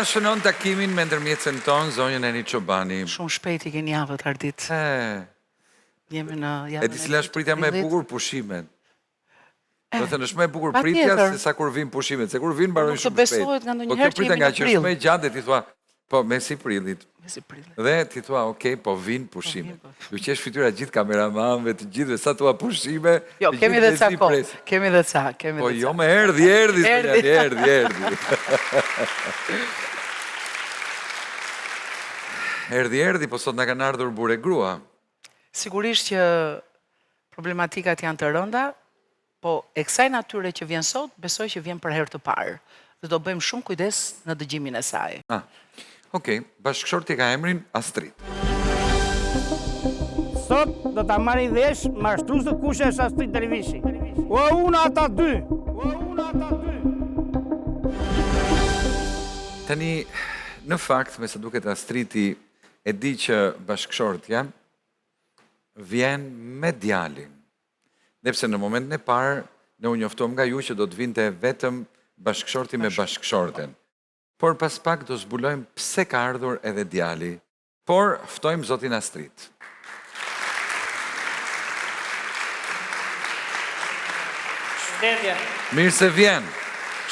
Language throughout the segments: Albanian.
shënon takimin me ndërmjetësen tonë, zonjën Eni Çobani. Shumë shpejt I keni javët Ardit. Jemi në javën E di cila është pritja me bukur pushimet. Do të thënë është më e bukur pritja se sa kur vin pushimet, se kur vin mbarojnë shumë shpejt. Nuk të besohet nga Po ndonjëherë kjo pritja nga që është më e gjatë ti thua, po mesi prillit. Dhe ti thua, okay, po vin pushimet. Ju qesh fytyra gjithë kameramanëve, të gjithëve sa tua pushime. Jo, kemi edhe ca kohë. Kemi edhe ca, Po jo më erdhi. Erdhi, po sot na kanë ardhur burë grua. Sigurisht që problematikat janë të rënda, po e kësaj natyre që vjen sot, besoj që vjen për herë të parë. Dhe do bëjmë shumë kujdes në dëgjimin e saj. Okej, bashkëshorti ka emrin Astrid. Sot do ta marrë vesh mashtrues të kush është Astrid Dervishi. O unë ata dy. Tani, në fakt, me sa duket Astriti e di që bashkëshortja vjen me djalin. Nepse në momentin e parë, ne u njoftuam nga ju që do të vinte vetëm bashkëshorti me bashkëshorten. Por pas pak do zbulojmë pse ka ardhur edhe djali. Por ftojmë zotin Astrid. Shëndetje. Mirë se vjen.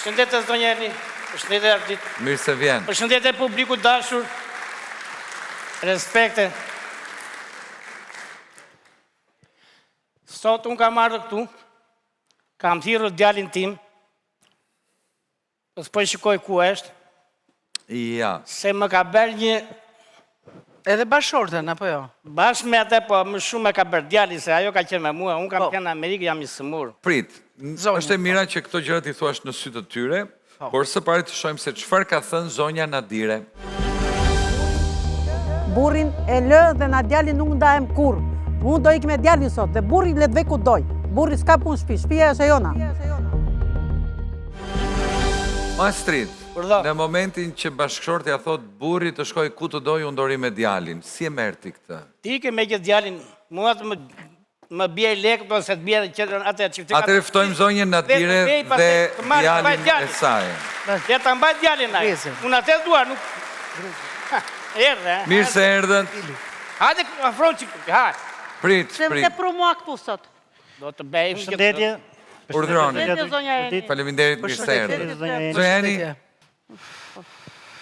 Shëndetje zonja Eni. Shëndetje Ardit. Mirë se vjen. Shëndetje publiku dashur. Respekte. Sot unë kam ardhur këtu. Kam thirrur djalin tim. Po s'po shikoj ku është. Ja. Se më ka bërë një... Edhe bashkëshorten, apo jo? Bashkë me atë, po më shumë me ka bërë djali, se ajo ka qenë me mua. Unë kam qenë në Amerikë, jam I smur. Prit, është e mira që këto gjërat I thuash në sy të tyre, por së pari të shohim se çfarë ka thënë zonja Nadire. Burrin e lë dhe na djalin nuk ndahem kurrë. Unë do ik me djalin sot dhe burri le të vej ku doj. Burri s'ka punë shtëpi, shtëpia është e jona. Astrid, në momentin që bashkëshortja thot burri të shkoj ku të doj, unë dori me djalin, si e merr ti këtë? Ti ke me gjithë djalin, mua të më bje lekë, do se të bje atë çiftikat. Atëherë ftojmë zonjën Nadire dhe djalin e saj. Le ta mbaj djalin ai. Unë atë dua, nuk... Erdhe. Mirë se erdhën. Hajde afro çik, hajde. Prit. Se më pru mua këtu sot. Do të bëjmë Shëndetje. Urdhroni. Zonja Eni. Faleminderit, mirë se erdhën. Zonja Eni.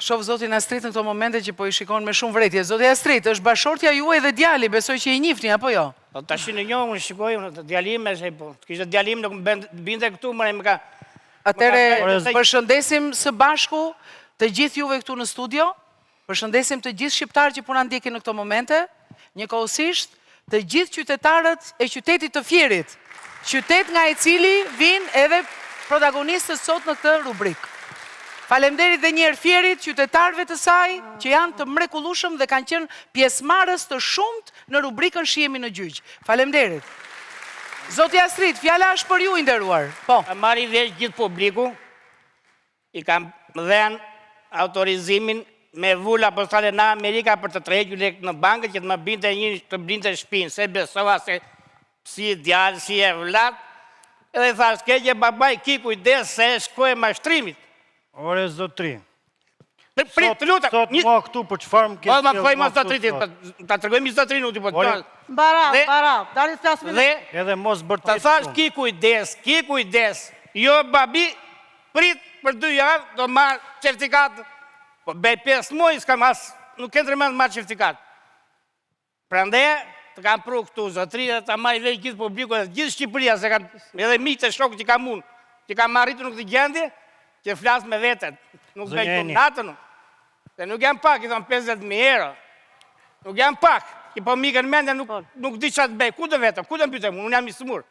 Shoh zotin Astrid në këto momente që po I shikon me shumë vretje. Zoti Astrid, është bashkëshortja juaj dhe djali, besoj që I njihni apo jo? Po tash në një unë shikoj unë djalim me se po. Kishte djalim nuk binte këtu më ka. Atëre përshëndesim së bashku të gjithë juve këtu në studio. Përshëndesim të gjithë shqiptarët që po na ndjekin në këto momente, njëkohësisht të gjithë qytetarët e qytetit të Fierit, qytet nga I cili vinë edhe protagonistët sot në këtë rubrikë. Faleminderit dhe një herë Fierit, qytetarëve të saj që janë të mrekullueshëm dhe kanë qenë pjesëmarrës të shumt në rubrikën Shihemi në gjyq. Faleminderit. Zoti Astrid, fjala është për ju I nderuar. Po. Marri vesh gjithë publiku. I kam dhënë autorizimin me vula postale në Amerika për të tërhequr lekë në bankë që të më binte të blinte shtëpinë, se besova se si djalë, si e vlat. Edhe thash, keqe babaj, ki kujdes se shkoj mashtrimit. Ore zotri. Prit, të lutem. Sot mua këtu për çfarë më ke sjellë? Po më thoj mos zotritit, ta tregojmë zotrin uti po. Bara, dali flasmi. Dhe edhe mos bërtet. Ta thash ki kujdes. Jo babi, prit për 2 javë do marr certifikat. Po bëj 5 muaj s'kam as, nuk kenë rëmend marr certifikat. Prandaj të kam pru këtu zotria, ta marr vesh gjithë publiku dhe gjithë Shqipëria se kanë edhe miq të shokut që kam unë, që kam arritur në këtë gjendje, që flas me vetet. Nuk bëj natën. Se nuk jam pak, I thon 50.000 euro. Nuk jam pak. Që po mikën mendja nuk di çfarë të bëj. Ku do vetëm? Ku do mbytem? Unë jam I smur.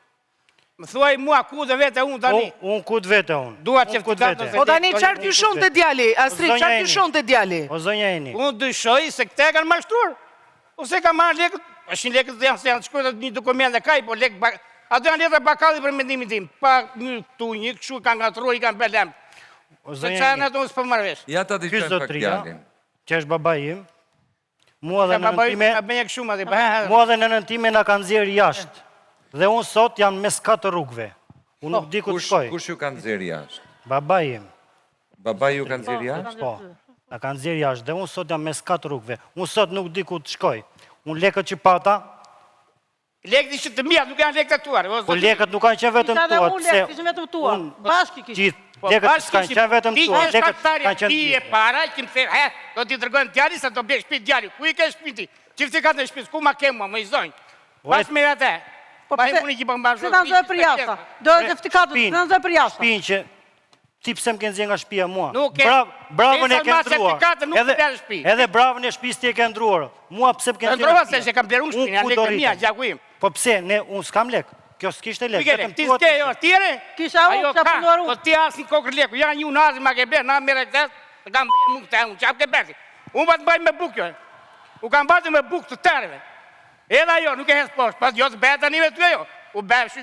Më thuaj mua ku do vete unë tani? Unë ku do vete unë. Dua certifikat. Po tani çfarë dyshon te djali? Astrid, çfarë dyshon te djali? O zonja Eni. Unë dyshoj se këte kanë mashtruar. Ose kanë marrë lekët, 100 lekët janë shkruar një dokument dhe kaj, po lekë ato janë letra bakalli për mendimin tim. Pa një këtu, një kështu kanë ngatruar, I kanë bërë lëmë. Se çfarë ato s'po marr vesh. Ja ta dëgjojmë pak djalin. Që është babai im. Mua dhe nënën time na kanë nxjerrë jashtë. Dhe unë sot jam mes 4 rrugëve. Unë nuk di ku të shkoj. Kush ju kanë nxjerrë jashtë? Babai im. Babai ju kanë nxjerrë jashtë? Po. Na kanë nxjerrë jashtë dhe unë sot jam mes 4 rrugëve. Unë sot nuk di ku të shkoj. Unë lekët që pata, Lekët ishte të mia, nuk janë lekët e tuar. po lekët nuk kanë qenë vetëm Kisha dhe tuat. unë lekë, kishë vetëm tua. Bashki kishë. Gjithë, lekët s'kanë qenë vetëm tuat. Lekët kanë qenë Ti e para, që më the, do t'i dërgojnë djali, sa do bje shtëpi djali. Ku i ke shtëpi ti? Qiftikat në shtëpis, ku ma ke mua, më i zonjë. Pas me atë. Po Pa i pse? puni që bëngë bashkë. Se na nxoj për jashtë. Do të ftikatët, se na nxoj për jashtë. Shpinë që ti pse më ke nxjerrë nga shtëpia mua? Nuk e- Bravën e Pesa ke ma ndruar. certifikatë nuk Edhe blerë shtëpi. edhe bravën e shtëpisë ti e ke ndruar. Mua pse më ke Në nxjerrë? ndrova nga se që kam blerë unë shpinë, janë ku do lekë mia, rritem? gjaku im. Po pse, unë s'kam lek. Kjo s'kishte lek. Ti vetëm ti tuat s'ke ishte. jo, tjere? Kisha unë, Ajo qa ka, punuar unë. po ti asë në kokër leku, janë një nazi ma ke bërë, na mire këtë, të kam bërë mund të unë, qap ke bërë. Unë ba të bëjmë me bukë, jo. U kam bërë me bukë të tërëve. Edhe ajo, nuk e hes poshtë, pas jo të bërë të njëve të jo. U bërë shi.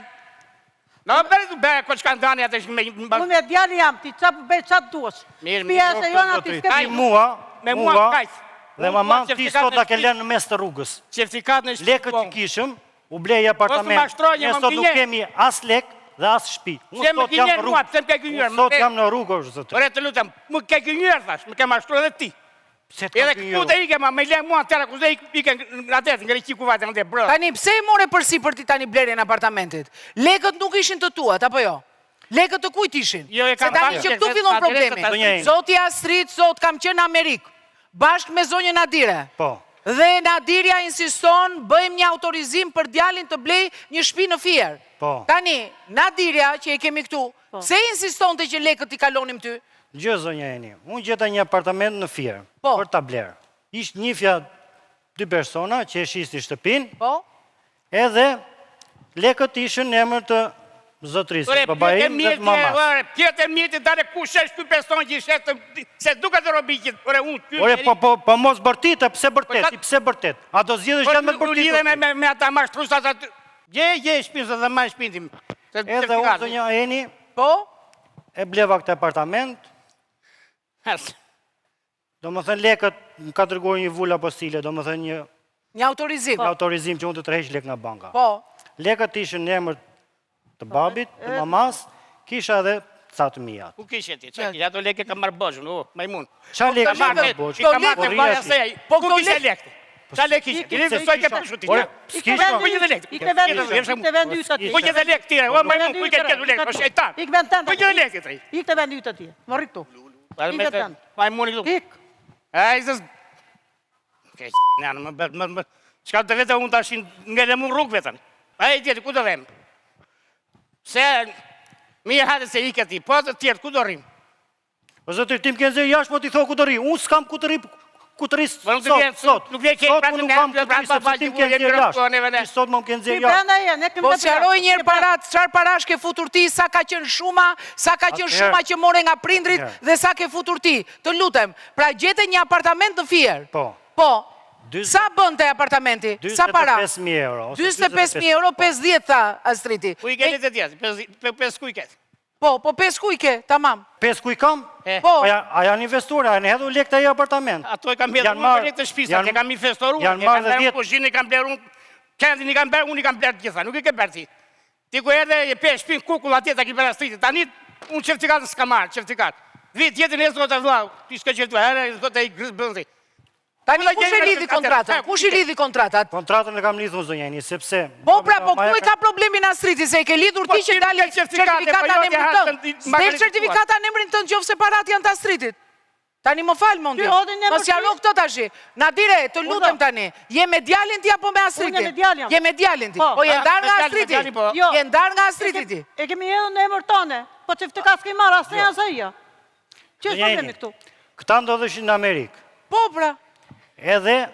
Në bërë të bërë, ko që kanë dani atë me... Unë me djali jam, ti qa bëj qa të duash. Mirë, Shpia mirë, se jona ti s'ke Ti bëj. Me mua kajtë. dhe mamam ti sot ta ke lënë në mes të rrugës. Certifikat në Lekët që kishëm, u blej apartament. mashtroj, Ne jam sot nuk gënje. kemi as lek dhe as shtëpi. Unë Pse më sot jam gënjer në mua, rrugë. pse më ke gënjer, Unë më sot ke- jam në rrugë, o zotëri. Ore të lutem, më ke gënjer thash, më ke mashtru edhe ti. Pse të Edhe kam këtu të ike, ma me le mua tëra, ku dhe ike në atet, ngre qiku vajtë në dhe brë. Tani pse e more përsi për ti tani blerjen e apartamentit? Lekët nuk ishin të tuat, apo jo? Lekët të kujt ishin? Jo, e kam Se tani bashkë, që këtu se fillon sa problemi. adresat Zonja Eni. Zoti Astrid sot kam qenë në Amerikë, bashkë me zonjën Nadire. Po. Dhe Nadirja insiston, bëjmë një autorizim për djalin të blej një shtëpi në Fier. Po. Tani, Nadirja që e kemi këtu, pse insiston të që lekët i kalonim ty? Gjë zonja Eni, unë gjeta një apartament në Fier, Po. për ta blerë. Ishtë njifja 2 persona që e shisti shtëpin, Po? edhe lekët ishën në emër të zotrisë, Ore, babaim dhe të mamas. pjetë e mjetë, dare ku shesh këj person që i shetë, se duka të robikit, ore unë ty... Ore, po mos bërtit, pse bërtet, i pse bërtet? A do zgjidhësh Po janë me nuk u bërtit? lidhe me ata mashtrusat aty. Gje shpinë, dhe ma shpinë. Edhe unë zonja Eni, Po? e bleva këtë apartament, do më thënë lekët, më ka dërguar një vull apostile, do më thënë një Një autorizim. autorizim që unë të tërheq lek nga banka. Po. Lekët ishën në emër të babit, të mamas, kisha edhe ca të mijat. Ku kishe ti? Qa kishe? Ato leke ka marrë bëshën, majmun. Qa lekë ka ishë marrë në me- boqë? I ka lekë, marrë të vaja sej. Po, Ku këto kishe lekë- lekë? Qa lekë ishe? Ti nëse soj ke pushu ti. Ore, Ikte s'kisha. vendi Po që dhe lekë. ikte vendi ytë atje. Po që dhe lekë tire, o majmun, ku i ke këtu lekë, o shejtan. Ik vend tënd. Po që dhe lekë ti. Ikte vendi ytë atje. Morri këtu. Ikte tënd. Majmun i këtu. Ik. A, i zës... Ke janë, më... Qka të vete unë të ashin nga le mu rrugë vetën. A i tjetë, ku do dhem? Se... Mi e hate se i këti, po të tjetë, ku do rrim? O zotër, ti më ke nxjerrë jashtë, po ti thua ku të ri. Unë s'kam ku të ri, Po nuk të vjen, nuk vjen ke Sot pranë unë nuk në kam emër, ku të ri, pranë pa sepse ti faqe më ku ke jemi nxjerrë rrugë, neve jashtë. ne. Ti sot më ke Ti nxjerrë jashtë. brenda e, ne kemi Po vetë sqaroj jashtë. një herë parat, çfarë parash ke futur ti, sa ka qenë shuma, sa ka qenë Atëherë- shuma që more nga prindrit Atëherë. dhe sa ke futur ti. Të lutem, pra gjete një apartament të Fier. Po. Po. 40 Sa bënte apartamenti? Sa para? 45.000 euro. ose 45.000 euro, 50 tha Astriti. Ku i keni të tjetë? Pes ku i ketë? Po, po 5 ku i ke, tamam. 5 ku i kam? Po. A janë investuar, a janë hedhur lekë të ai apartament? Ato i kam bjerë Janë unë marrë- për lekë të shpisa, janë- ke kam infestoru, janë marrë dhe 10 kushinë i kam blerë unë, kendin i kam blerë, unë i kam blerë gjitha, nuk i ke blerë ti. Ti ku erdhe e pe shpinë kukull atje ta ki blerë astritit, tani unë qeftikat s'ka marrë, qeftikat. Vit jetën e zdo të vlau, ti s'ka qeftu, herë, zdo të i grisë bëndi. Tani Kulla kush e gjeni lidhi atër, kontratën? atër, Kush i lidhi kontratat? Kontratën e kam lidhur zonja Eni, sepse... Po pra, po ku e ka problemin Astriti, se e ke lidhur Po, ti që ti dalë ke certifikate, certifikata po jo në t'ja emrin hasën tënd. ti S'del magazinit certifikata në emrin tënd qoftë se parat janë të Astritit. Tani më fal më Ty ndje. hodhin në Mos emër jaro ti? këto tash. Nadire, të lutem do? tani. Je me djalin ti apo me Astritin? Unë me djalin jam. Je me djalin ti. Po. Po je ndar Me nga djalin, me Astriti. djalin, po. Jo. Je ndar nga Astriti ti. E kemi hedhur në emër tonë. Po çifte ka s'ke marr asnjë asajja. Ç'është Zonja problemi Eni, këtu? Këta ndodheshin në Amerikë. Po pra. Edhe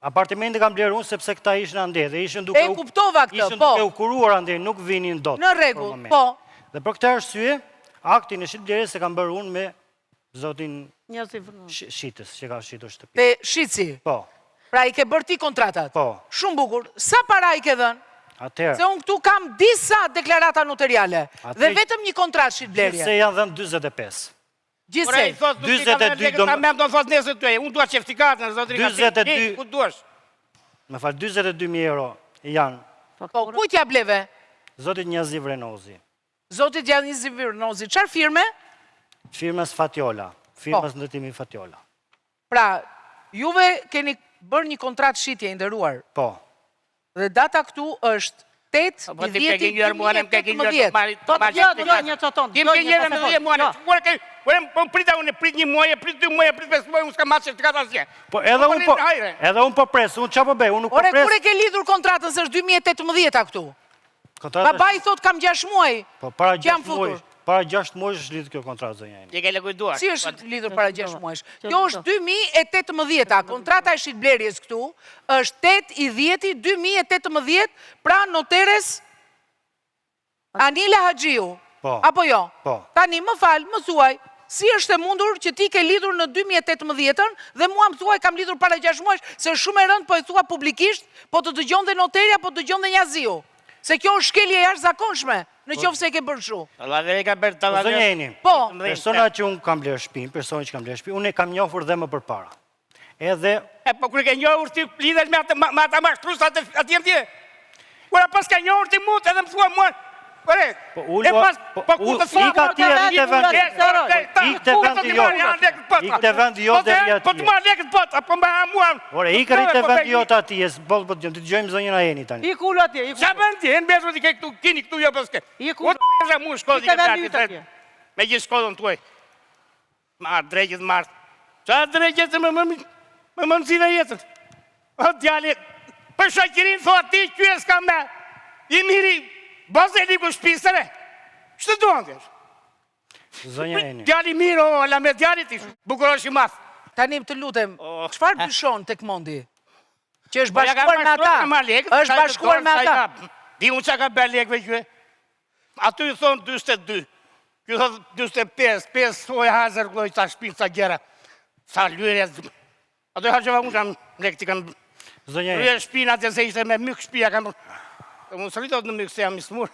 apartamentin kam blerë unë sepse këta ishin ande dhe ishin duke E kuptova këtë, ishin po. duke u kuruar ande, nuk vinin dot. Në për rregull, moment. po. Dhe për këtë arsye, aktin e shitblerjes e kam bërë unë me zotin Njerëz i vënë. Shitës, që ka shitur shtëpi. Te Shitsi. Po, Pra i ke bërë ti kontratat. po, Shumë bukur. Sa para i ke dhënë? Se atëherë. unë këtu kam disa deklarata notariale. Atë- Dhe vetëm një kontratë shitblerje. Se janë dhënë 45. Ora i Gjithsej. thot, nuk i kam 42 lekë, ta mem do thot nesër ty, unë dua qeftikatën, zotri ka 42 ku duash. Me falë, 22.000 euro janë Po, kujt ja bleve? zotit Njazi Vrenozi, Zotit Janis Zivirnozi, çfarë firme? firmës Fatjola, firmës ndërtimi Fatjola. Pra, juve keni bërë një kontratë shitje i nderuar. Po. Dhe data këtu është 8/10/2018. Prit një muaj, prit 2 muaj, prit 5 muaj, unë s'ka marrë certifikat asgjë. Po edhe unë po pres, unë çfarë po bëj? Unë nuk po Ore, pres. kur e ke lidhur kontratën se është 2018 këtu? Babai thot kam 6 muaj. Po para Jam 6 muaj. futur. Para 6 muaj është lidhur kjo kontratë zonja Eni. Je ke lëkujtuar. Si është lidhur para 6 muajsh? Kjo është 2018, kontrata e shitblerjes këtu është 8/10/2018 pra noteres Anila Haxhiu. Po. Apo jo? Po. Tani më fal, më thuaj, si është e mundur që ti ke lidhur në 2018-ën dhe mua më thuaj kam lidhur para 6 muajsh, se është shumë e rëndë po e thua publikisht, po të dëgjon dhe noterja, po të dëgjon dhe Njaziu. Se kjo është shkelje jashtëzakonshme, në qoftë se e ke bërë kështu. Tallaveri ka bërë tallaveri. Zonja Eni. Po. Persona që unë kam blerë shtëpinë, unë e kam njohur dhe më përpara. Edhe Po kur e ke njohur ti lidhesh me ata mashtrusat atje tje. Ora pas ka njohur ti mut edhe më thua mua. Ore. Po ku të vendi jo deri atje. Po të marr lekët pot, apo mba mua. Ore, ikën te vendi jot atje, do të dëgjojmë zonjën Eni tani. Iku atje, iku. Sa bën ti? Në bezë ti ke këtu, keni këtu jo pas ke. Iku. O të mu shkollë Ikë vendi yt atje. Me gjithë shkollën tuaj. Ma drejgjit martë. Qa drejgjit se më nëzime jetën. O djali, për shoqirin thua ti qyes ka me. I miri, bazë e liku shpisëre. Që të duan tjesh? Zonja Eni. Djali mirë, o, ala me djali ti, bukurosh i math. Tani të lutem, çfarë dyshon tek Mondi? Që është Po ja ka bashkuar me ata? lekët, Është ka bashkuar me dorë, sa i ata? ka. Di unë që ka bërë lekëve që. Aty i thonë 22. Kjo thotë 25, 5 oj hazër kloj ta shpinë sa gjera. Sa lyre. Ato ha qëva unë kam lekë ti kam. Zonja Eni. Lyre shpina të se ishte me mykë shpia kam. Unë së rritot në mykë se jam i smurë.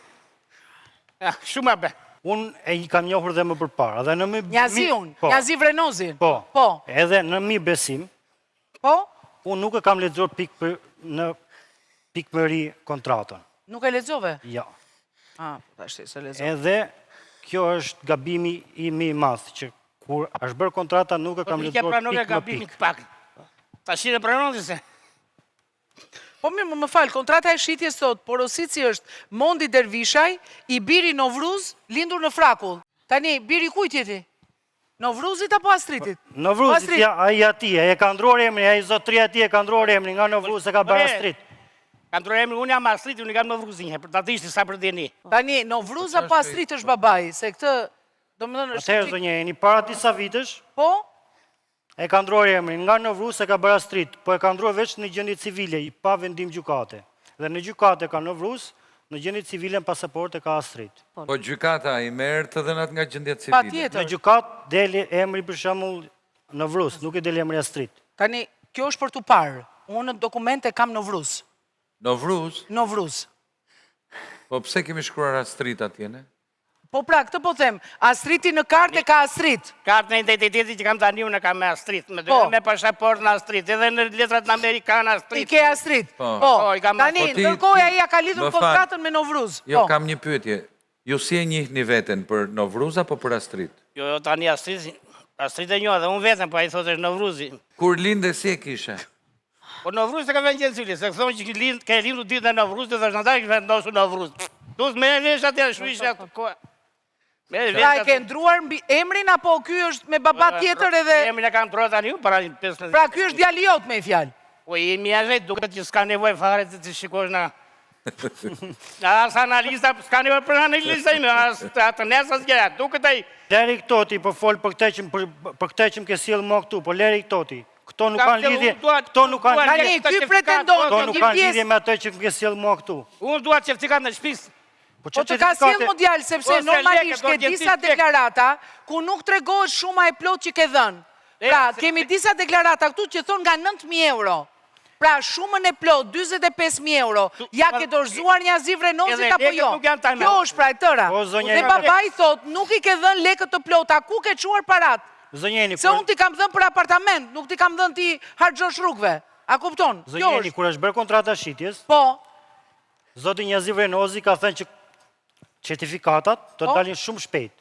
Shumë a be. Unë e kam njohur dhe më përpara. Dhe në mi... Njaziun, Po. Njazi Vrenozin. Po. Po. Edhe në mi besim, Po? unë nuk e kam lexuar në pikëmëri kontratën. Nuk e lexove? Jo. Tash se lexove. Edhe kjo është gabimi i mi madh që kur është bërë kontrata nuk e kam Nuk e lexuar pranon e pikë me gabimit pikë. pak. Ta shire pranon se. Po mirë, më falë, kontrata e shitjes thot, porosici është Mondi Dervishaj, i biri Novruz, lindur në Frakull. Tani, biri kujt jeti? Novruzit apo Astritit? Novruzit, Astrit. ai atje, e ka ndruar emrin, ai zotria atje e ka ndruar emrin nga Novruz e ka bërë Astrit. Ka ndrojë emrin, unë jam Astrit, unë kam Novruzin, për ta ishte sa për djeni. Tani, Novruz apo Astrit është babai, se këtë, do më dhënë Atëherë zonja Eni, para disa vitesh Po? e ka ndruar emrin nga Novruz e ka bërë Astrit, po e ka ndruar veç në gjendje civile, pa vendim gjykate. Dhe në gjykate ka Novruz, në gjendje civile në pasaportë ka Astrit. Po gjykata i merr të dhënat nga gjendja Pa civile. Në tjetër. gjykat deli emri për shembull Novruz, nuk e deli emri Astrit. Tani, kjo është për të parë. Unë në dokumente kam Novruz. Novruz, Novruz. po pse kemi shkruar Astrit atje, ne? Po pra, këtë po them, Astriti në kartë e ka Astrit. Kartën e identitetit që kam tani unë kam me Astrit, Po. me pasaport në Astrit, edhe në letrat në Amerikanë I Astrit. ke Astrit. Po. Po, i kam- Tani, Po ti- ndërkohë ai ja ka lidhur Më fal. kontratën me Novruz. Jo, Po. kam një pyetje. Ju si e njihni veten për Novruz apo për Astrit? Jo, tani Astrit e njoh, dhe unë vetëm, po ai thotë është Novruzi. Kur linde si e kishe? Po Novruz të ka vënë gjendë cili, se thonë që ke lindur ditën e Novruzit dhe është ndaj vendosur Novruz. Dus me vesh atje, shu ishte atë kohë. Pra e ke ndruar mbi emrin apo ky është me baba tjetër edhe... Emrin e kam ndruar tani unë para 15. Pra ky është djali jot me fjalë. Po i mjazhet duket që s'ka nevojë fare të shikosh na. As analista s'ka nevojë për analizën, as atë nesër gjëra. Duket ai. Leri këtoti, po fol për këtë që më ke sjell më këtu, po leri këtoti. Këto nuk kanë lidhje, këto nuk kanë Tani, lidhje, ky pretendon këto që nuk një kanë lidhje pjesë... me atë që më ke sjell më këtu. Unë dua certifikat në shtëpisë. Po të ka sjell më djalë, sepse Ose normalisht lekët, ke do disa t'jenë deklarata ku nuk tregohet shuma e plot që ke dhënë. Pra, kemi disa deklarata këtu që thonë nga 9.000 euro. Pra, shumën e plot, 45.000 euro, ja ke dorëzuar Njazi Vrenozit Edhe apo lekët jo? nuk janë tajme. Kjo është pra e tëra. Po, zonja Dhe Eni, babai thot, nuk i ke dhënë lekët të plota, ku ke quar parat? Zonjeni, Se unë ti kam dhënë për apartament, nuk ti kam dhënë ti harxhosh rrugëve. A kupton? Kjo zonjeni, është. kur është bërë kontrata shitjes, Po, zoti Njazi Vrenozi ka thënë që certifikatat do Po. të dalin shumë shpejt.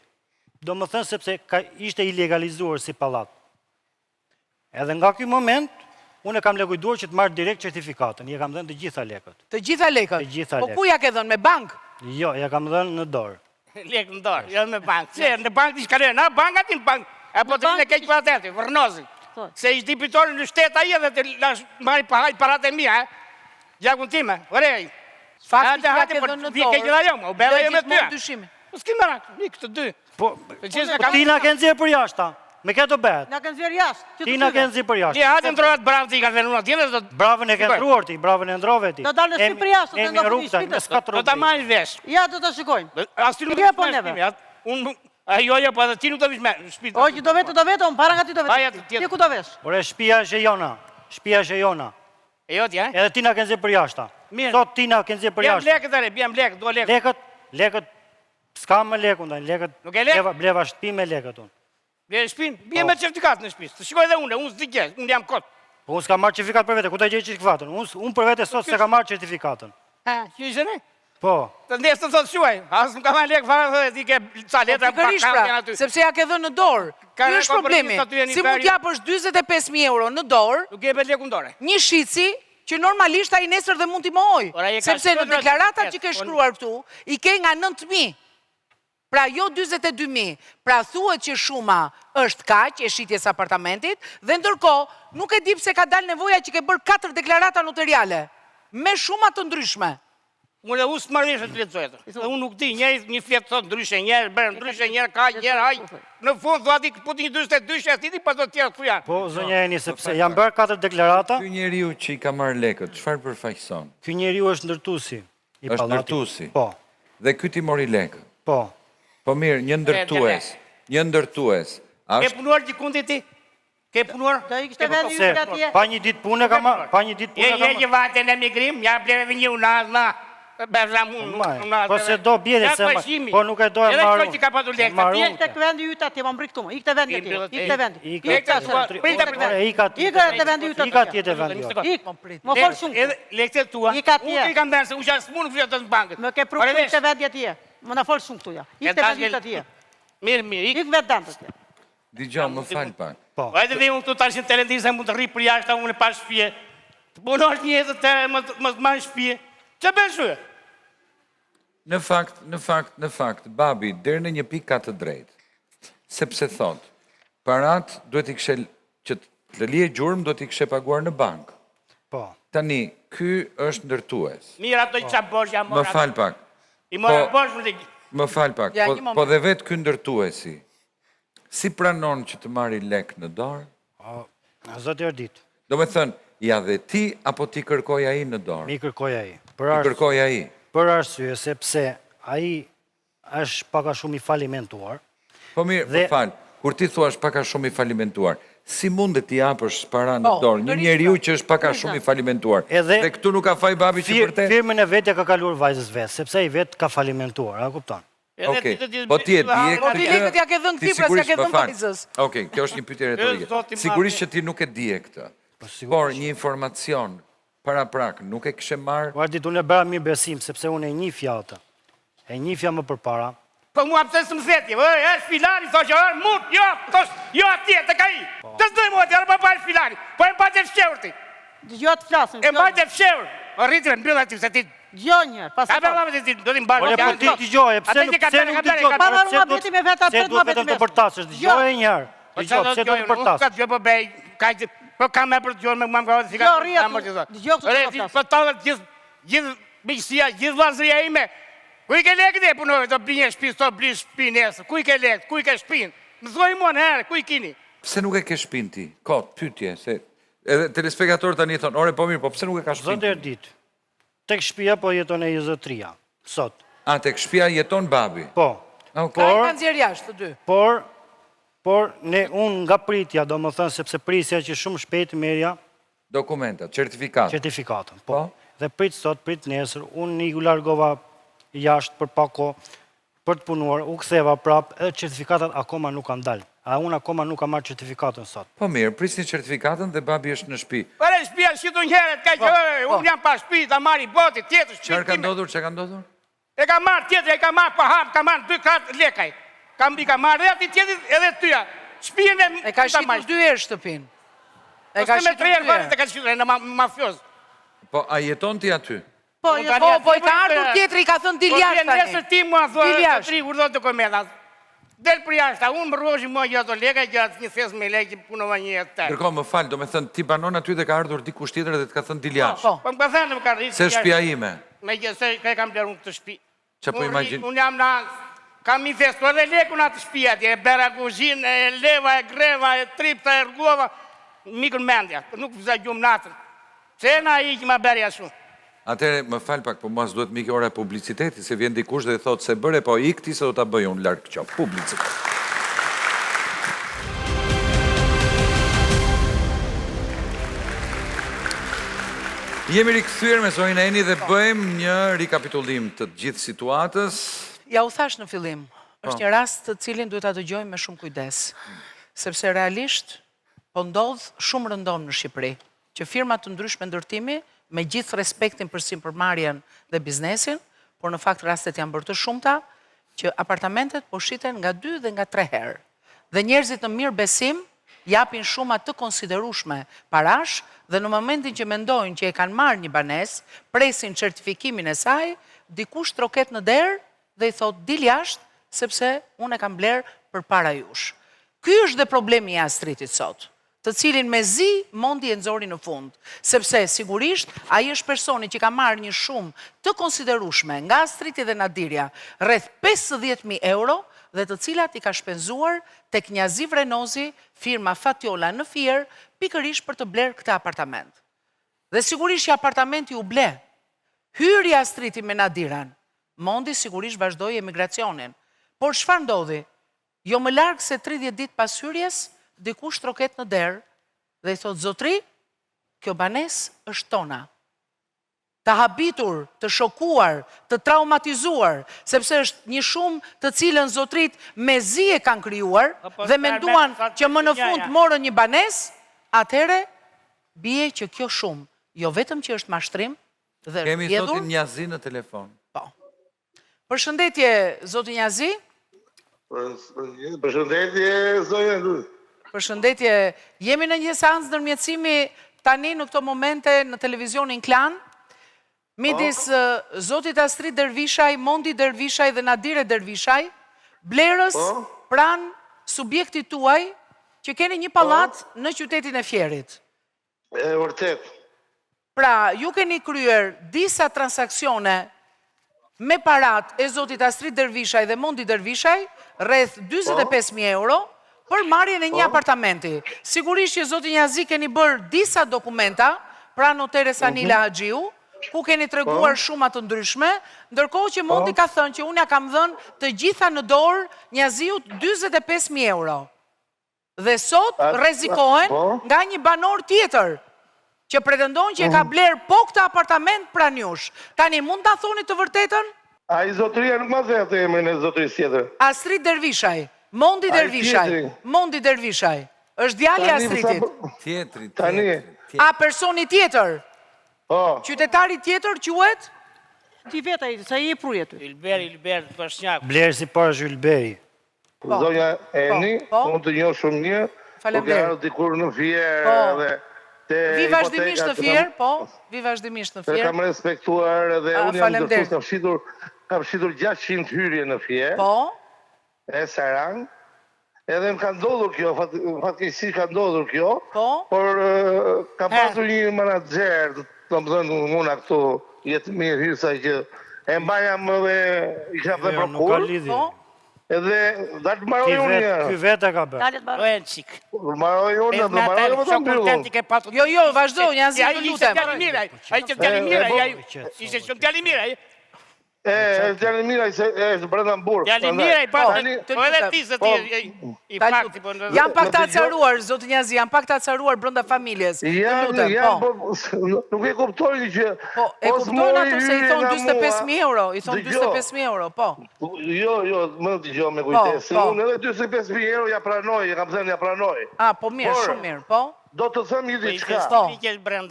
Do më thënë sepse ishte ilegalizuar si pallat. Edhe nga ky moment, unë e kam lekujduar që të marrë direkt certifikatën. Ja kam dhënë të gjitha lekët. Të gjitha lekët? Të gjitha Po lekët. ku ja ke dhënë, me bank? Jo, ja kam dhënë në dorë. Lek në dorë, jo me bankë. Se, në bankë t'i shkare, na banka ti në bankë. E po të rinë e keqë për ateti, vërnozi. Se ishtë dipitori në shtetë a i edhe të marri parat e mija, gjakun time, vërej. Fakti që ja ke dhënë në dorë, dhe gjithmonë dyshime. Po s'ki më rakë, një këtë dy. Po ti na ke nxjerrë për jashta. Me këtë do bëhet. Na kanë zjerë jashtë. Ti na ke nxjerrë për jashtë. Një hatë ndrohet bravo ti ka venuar tjetër do të... Bravën e ke ndruar ti, bravën e ndrove ti. Do dalë në Shqipëri jashtë, do Emi rrugta, me s'ka Do ta marrë vesh. Ja, do ta shikojmë. As ti nuk Ja, do po të neve. Unë, jo, po edhe ti nuk do vish me shtëpi. O, që do vetë, unë para nga ti do Aja, vetë. tjetër. Ti ku do vesh? Ore, shtëpia është e jona. Shtëpia është e jona. E jo ti, e? Edhe ti na ke nxjerrë për jashta. Mirë. Sot ti na ke nxjerrë për Bjem jashta. lekët are, bjem lekët, do lekët. Lekët, s'ka më lekë, ndaj lekët. Nuk e lek? Bleva shtëpi me lekët unë. Bjem shpinë, bjem me certifikat në shtëpisë. Të shikoj dhe unë s'di gjesh, unë jam kot. Po unë s'ka marrë certifikat për vete, ku ta gjej certifikatën? Unë për vete sot s'e ka marrë certifikatën. Ha, që ishte ne? Po. Të ndesë të thotë shuaj, asë më ka marrë lekë fara dhe ti ke ca letra Pikërisht pra, sepse ja ke dhënë në dorë. Ky është problemi. Si mund t'japësh 45.000 euro në dorë, Nuk e bet lekë në dore. një shitsi që normalisht ai nesër dhe mund t'i mohoj. Ora, je ka Sepse në shkruar deklaratat vetë, që ke po- shkruar këtu, i ke nga 9.000. Pra jo 42.000, pra thuhet që shuma është kaq e shitjes apartamentit, dhe ndërkohë nuk e di pse ka dalë nevoja që ke bërë 4 deklarata notariale, me shuma të ndryshme. Unë u s'marrësh të lexoj atë. Dhe unë nuk di, një flet thot ndryshe, njerë bërë ndryshe, njerë ka, njerë haj. Në fund thua ti po ti 42 e ti pa do të tjerë këtu janë. Po, zonja Eni, sepse janë bërë 4 deklarata. Ky njeriu që i ka marrë lekët, çfarë përfaqëson? Ky njeriu është ndërtuesi i Është pallatit. ndërtuesi. Po, Dhe ky ti mori lekët. po. Po mirë, një ndërtues. Ke punuar gjikundi ti? Ke punuar? Do i kishte vendi Se, yt atje. pa një ditë punë ka marrë, pa një ditë punë ka Je marrë. vate në emigrim, ja bleve një unazna. Po se do bjeri se po nuk e do e marrë. Edhe që ka patur lekë, Marrë atje unë. Tek vendi yt atje, më mbri këtu më. Ikte vendi atje. Ikte vendi. Ika te vendi yt. Ik, më fol shumë. Edhe lekët tua. Ik atje. Unë i kam dhënë se unë jas mund flet në bankët. Më ke pruar ikte vendi atje. Më na fol shumë këtu ja. Ikte vendi yt atje. Mirë, ik. Ik vetë dant atje. Dgjoj, më fal pak. Po. Hajde dhe unë këtu tash në televizë mund të rri për jashtë, unë e pa shtëpi. Të punosh një jetë të më marr shtëpi. Ç'a bën shu? Në fakt, babi deri në një pikë ka të drejtë. Sepse thot, parat duhet i kishe që të lije gjurmë do t'i kishe paguar në bankë. Po. Tani, ky është ndërtues. Mirë, ato i qa bosh jam Më fal pak. I mora Po- bosh më të... Më fal pak, Ja, një moment. po dhe vetë ky ndërtuesi, si pranon që të marri lek në dorë? Zoti Erdit, Do me thënë, ja dhe ti, apo ti kërkoj ai në dorë? mi kërkoj ai. Ti kërkoj ai. Për arsye sepse ai është pak a shumë i falimentuar. Po mirë, Dhe- më fal, kur ti thua është pak a shumë i falimentuar, si mundet ti japësh para në Po, dorë një Dorita. njeriu që është pak a shumë i falimentuar? Edhe- Dhe këtu nuk ka faj babi që vërtet? Firmën e vetja ka kaluar vajzës vetë, sepse ai vetë ka falimentuar, a kupton? Okej, po ti e di Po ti lekët ja ke dhënë këtij, pra s'ja ke dhënë vajzës. Okej, kjo është një pyetje retorike. zoti Sigurisht që ti nuk e di e këtë. Por një informacion para prak nuk e kishe marrë. Ardit, unë e bëra mirë besim, sepse unë e njifja atë. E njifja më përpara. Po mua pëse së më theti, e filari, thos që mund, jo atje, të ka i. Të zdoj mua të jarë pa filari, po e mbajt e fsheur ti. Dëgjoj të flasim. E mbajt e fsheur. O rritëve, mbylla ti, se ti... Dëgjoj një herë, pas. A bërë ti, do t'i mbarë. Ore, po ti dëgjoje, pse nuk dëgjoje? Pa marrë mua beti me vetë, Se apet mua duhet beti vetëm me të përtasësh, dëgjoje një herë. Dëgjoj, pse duhet të përtasësh? Jo, po bej, kaq po kam me për të gjuar me më ka si Jo, rri aty, dëgjoj këtë Ore, po flas. po tallet gjithë miqësia, gjithë vllazëria ime. Ku i ke lekët e punoj, do blinje shtëpi, do bli shtëpi nesër. Ku i ke lekët? Ku i ke shtëpinë? Më thuaj mua në herë, ku i keni? Pse nuk e ke shpinë ti? Kot, pyetje, se edhe telespektatorët tani thonë, "Ore, po mirë, po pse nuk e ka Zotë shpinë?" Erdit, tek shtëpia po jeton e zotëria, sot. A tek shtëpia jeton babi. Po, Okej. Ka i kanë nxjerr jashtë të dy. por unë nga pritja, do më thënë, sepse prisja që shumë shpejt merja Dokumentat, certifikat. certifikatën. Po. Po, dhe prit sot, prit nesër, unë i largova jashtë për pak kohë për të punuar, u ktheva prap, edhe certifikatat akoma nuk kanë dalë. A unë akoma nuk kam marrë certifikatën sot. Po mirë, prisni certifikatën dhe babi është në shtëpi. Ore, shtëpia shitu një herë, ka që unë jam pa shtëpi, ta marri boti, tjetër Çfarë shtëpi ka time. ndodhur? Çfarë ka ndodhur? E ka marrë tjetër, e ka marrë pa ham, ka marrë 2 lekaj. I ka marrë dhe ati tjetër edhe tyja. Shtëpinë E ka shitur 2 herë shtëpinë. E ka me shitur 3 herë dy herë. fare të ka shitur në mafios. Po, a jeton ti aty? Po, i ka ardhur tjetri, i ka thënë dil jashtë tani. Nesër ti mua thua, Dil jashtë. tri urdhë të komendat. Del për jashtë, unë më rroshi mua gjatë lekë, gjatë një thes me lekë, punova një jetë tërë. Kërko, më falë, do me thënë, ti banon aty dhe ka ardhur dikush tjetër dhe të ka thënë dil jashtë. Po, Po më ka thënë më ka rritë. Se shtëpia ime. Me gjë se ka e kam blerë unë këtë shtëpi. Që po imagin... Unë jam në... Kam i festu edhe leku në atë shtëpia atje, e bera kuzhinë, e leva, e greva, e tripta, e rgova, mikën mendja, nuk vëza gjumë natën. Se na i që ma berja shumë. Atere, më falë pak, po mas duhet miki ora publiciteti, se vjen dikush dhe thotë se bëre, po ikti se do ta bëj unë larkë qo. Publicitet. Jemi rikëthyër me Zorin Eni dhe bëjmë një rikapitullim të gjithë situatës. Ja u thash në fillim, është një rast të cilin duhet ta dëgjojmë me shumë kujdes, sepse realisht po ndodh shumë rëndom në Shqipëri, që firma të ndryshme ndërtimi, me gjithë respektin për sipërmarrjen dhe biznesin, por në fakt rastet janë bërë të shumta, që apartamentet po shiten nga 2 dhe nga 3 herë. Dhe njerëzit në mirë besim japin shuma të konsiderueshme parash dhe në momentin që mendojnë që e kanë marrë një banesë, presin certifikimin e saj, dikush troket në derë dhe i thot dil jashtë sepse unë e kam blerë përpara jush. Ky është dhe problemi i Astritit sot, të cilin me zi mondi e nxori në fund, sepse sigurisht ai është personi që ka marrë një shumë të konsiderueshme nga Astriti dhe Nadirja, rreth 50.000 euro, dhe të cilat i ka shpenzuar tek Njazi Vrenozi, firma Fatiola në Fier, pikërisht për të blerë këtë apartament. Dhe sigurisht që apartamenti u ble, hyri Astriti me Nadiran, mondi sigurisht vazhdoi emigracionin. Por çfarë ndodhi? Jo më larg se 30 ditë pas hyrjes, dikush troket në derë dhe i thot zotri, kjo banesë është tona. Të habitur, të shokuar, të traumatizuar, sepse është një shumë të cilën zotrit me zi e kanë krijuar dhe menduan që më në fund morën një banesë, atëhere bie që kjo shumë, jo vetëm që është mashtrim dhe Kemi vjedhur. zotin Njazi në telefon. Po. Përshëndetje, zoti Njazi. Përshëndetje, zonja Luz. Përshëndetje, jemi në një seancë ndërmjetësimi tani në këto momente në televizionin Klan, midis zotit Astrid Dervishaj, Mondi Dervishaj dhe Nadire Dervishaj, blerës pranë subjektit tuaj që keni një pallat në qytetin e Fierit. E vërtet. Pra, ju keni kryer disa transaksione me parat e zotit Astrid Dervishaj dhe Mondi Dervishaj, rreth 45.000 euro, për marrjen e një apartamenti. Sigurisht që zoti Njazi keni bërë disa dokumenta, pra notere Sanila Haxhiu, ku keni treguar shumë të ndryshme, ndërkohë që Mondi ka thënë që unë ja kam dhënë të gjitha në dorë Njaziut 45.000 euro. Dhe sot rrezikohen nga një banor tjetër, që pretendon që e ka blerë po këtë apartament pranë jush. Tani mund ta thoni të vërtetën? Ai zotëria nuk ma dhe atë emrin e zotërisë tjetër. Astrid Dervishaj, Mondi Dervishaj, Mondi Dervishaj. Është djali i Astritit. Tjetri. A personi tjetër? Po. Qytetari tjetër quhet? Ti vetaj, sa i pruje ty. Ilber, të përshnjak. Blerë si parë Zhylberi. Zonja Eni, unë të njoh shumë mirë. Faleminderit. Po ka dikur në Fier dhe Vi vazhdimisht në Fier, po, vi vazhdimisht në Fier. Kam respektuar dhe unë jam Faleminderit. kam shitur 600 hyrje në Fier. Po, E Sarang. Edhe më ka ndodhur kjo, fatkeqësi ka ndodhur kjo. po, Por ka pasur një menaxher, domethënë unë këtu jetë mirë hysa që e mbaja më dhe i ka dhe Nuk ka prokur. lidhje. po. Edhe datë maroj unë Ky vetë ka bërë. Dalet barë. Rojen qik. maroj unë, dhe maroj më të mbyllu. Jo, vazhdo, Njazi, të lutem. Ai që djali mirë, ai ishte shumë djali mirë, ai. Djali mirë, e është brenda në burë. Djali mirë, ai pa. të Po edhe lutem. ti se ti i fakti po. Jam pak të acaruar, zotë Njazi, jam pak të acaruar brenda familjes. Të lutem, po. Nuk e kuptojnë që... Po, e kuptojnë ato se i thonë 45.000 euro, i thonë 45.000 euro, po. Jo, më dëgjoj me kujtesë. Po. Unë edhe 45.000 euro ja pranoj, e kam thënë ja pranoj. Po mirë, shumë mirë, po. Do të thëmë një diçka. Po,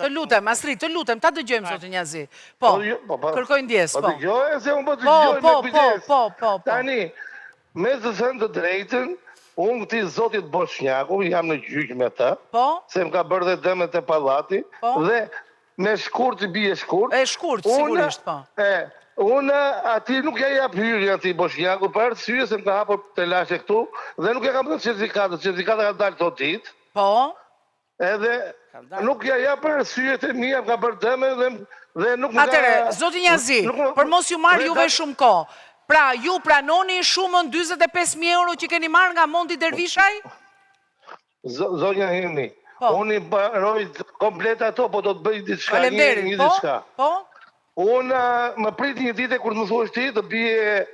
të lutem, Astrid, të lutem, ta dëgjojmë, zotë Njazi. Po, kërkoj ndjes, po. Po dëgjoj, se unë po dëgjoj me kujtesë. Po. Tani, me të thënë të drejtën, unë këti zotit Bosnjaku, jam në gjyq me ta, Po? se më ka bërë dhe dëmet e pallati, Po? dhe me shkurt i bie shkurt. E shkurt, sigurisht, po. Unë ati nuk ja jap hyrje ati Bosnjaku, për arsye se më ka hapur të lashe këtu, dhe nuk e kam dhënë certifikatët ka dalë të ditë, Po? edhe nuk ja jap për arsyet e mia, më ka bërë dëme dhe nuk më ka... Atere, zoti Njazi, për mos ju marrë juve shumë kohë, pra ju pranoni shumën 45.000 euro që keni marrë nga Mondi Dervishaj? Zonja Heni, Po. unë i baroj komplet ato, po do të bëj diçka, një Faleminderit, diçka. po? Unë më prit një ditë kur më thuash ti të bie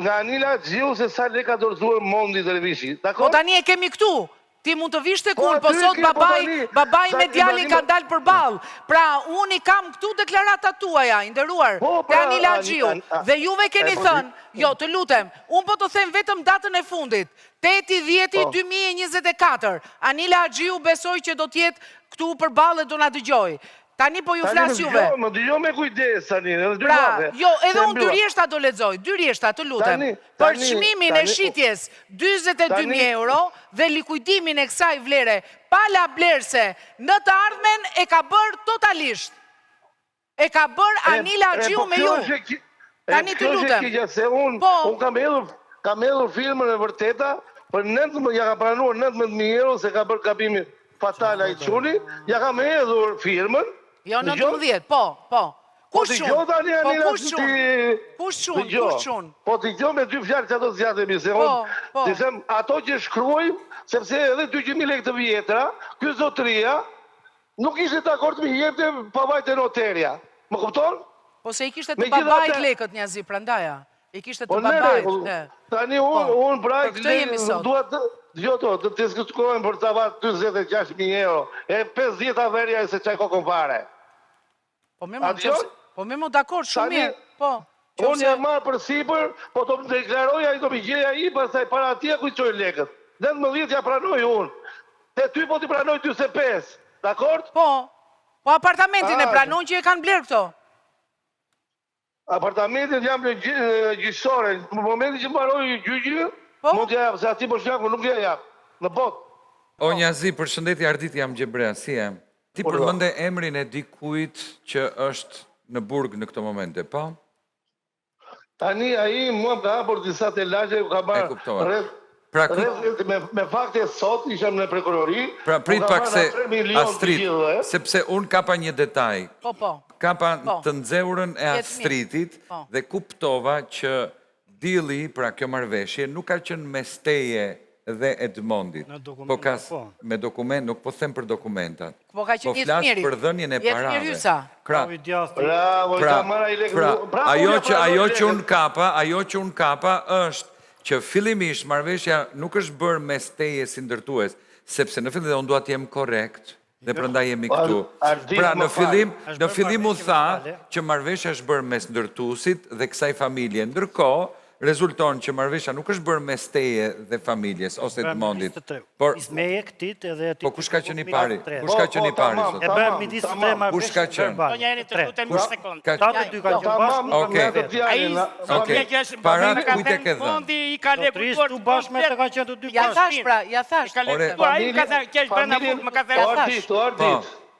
nga Anila Gjiu se sa lek ka dorëzuar Mondi Dervishi. Po Dakor? tani e kemi këtu. Ti mund të vish te kur, po aty sot ke, po babai me tani djalin tani ka dalë përballë. Pra, unë i kam këtu deklaratat tuaja, i nderuar, Po, te pra, Anila Gjiu. Dhe juve keni thënë, jo, të lutem, unë po të them vetëm datën e fundit, 8/10/2024. Anila Gjiu besoj që do t'jetë këtu përballë do na dëgjoj. Tani po ju flas juve. Më dëgjoj me kujdes tani, edhe dy Pra, muave. jo, edhe unë dyrjeshta do lexoj, dyrjeshta, të lutem. Për çmimin e shitjes 42.000 euro dhe likuidimin e kësaj vlere pala blerse në të ardhmen e ka bërë totalisht. E ka bërë Anila Gjiu me ju. Tani të lutem. Se unë kam hedhur filmën e vërteta, për 19, ja ka pranuar 19.000 euro se ka bërë gabimin fatal ai çuni, ja kam hedhur firmën. Jo, 19, po. Kush dëgjoj shumë? tani, Po Anila, kush ti- shumë? Kush shumë? Po t'i gjo me dy fjalë që ato zgjatemi, se Po, unë, po. të them, ato që shkruajmë, sepse edhe 200.000 lekë të vjetra, ky zotëria, nuk ishte dakord me jepte pavajt e noterja. Më kupton? Po se i kishte të Megjithatë- babait lekët Njazi, prandaja. I kishte Po të ne, babait. tani unë pra Për këtë jemi sot. duhet të diskutojmë për tavat 26.000 euro, e 50 averja e se qaj kokën fare. Po me më dakord, shumë Tani- mirë. Po. Unë jam marrë për sipër, po të më deklaroj ai do më gjeja i, pastaj para atje ku i qoj lekët. 19 ja pranoj unë. Te ty po t'i pranoj 45, dakord? Po apartamentin e Ah, pranon që e kanë blerë këto. Apartamentin jam në gjyqësore, në momentin që mbaroj gjyqin, Po? mund t'ja jap, se ati Bosnjaku nuk ja jap, në botë. O Njazi, përshëndetje Ardit jam Gjebrea, si e? Ti përmende emrin e dikujt që është në burg në këto momente, po? Tani ai mua më ka hapur disa telaje, ka E kuptova. marrë Pra, me fakte sot isham në prokurori. pra prit u ka pak marrë se 3 milion të Astrid, gjithëve. sepse unë kapa një detaj. Po. Kapa Po. të nxeurën e Jetë Astridit mirë. Po. dhe kuptova që dili, pra kjo marrëveshje, nuk ka qenë mes teje dhe Edmondit. Në dokumenta, Po ka po. me dokument, nuk po them për dokumentat. Po ka qenë jetë flas miri. për dhënien e Jetë parave. mirë hysa. Krah, Pravi djasti. Bravo, ka marrë ai lekë. Bravo, ajo ja që pranoj ajo lekët. që un kapa është që fillimisht marrëveshja nuk është bërë mes teje si ndërtues, sepse në fillim dhe unë dua të jem korrekt dhe prandaj jemi këtu. Ardit, Pra më në fal. fillim u tha marrëveshje që marrëveshja është bërë mes ndërtuesit dhe kësaj familje. Ndërkohë rezulton që marrëveshja nuk është bërë mes teje dhe familjes ose të mondit. Por Ismeje këtit edhe ti. po kush ka qenë i pari? Kush ka qenë i pari sot? E bërë midis të tre marrë. Kush ka qenë? Donja Eni, të lutem një sekundë. Ka Ta të dy kanë qenë bashkë. Tamam, Okej. me të Ai, djalin, Okej. që është Parat babi ka kujt e thënë ke dhënë? Fondi i ka Zotërisht lekuar tu bashkë me të kanë qenë të dy Ja bashkë. thash pra, ja thash. Ka lekuar, ai ka thënë që është brenda fut, më ka thënë. Ardit.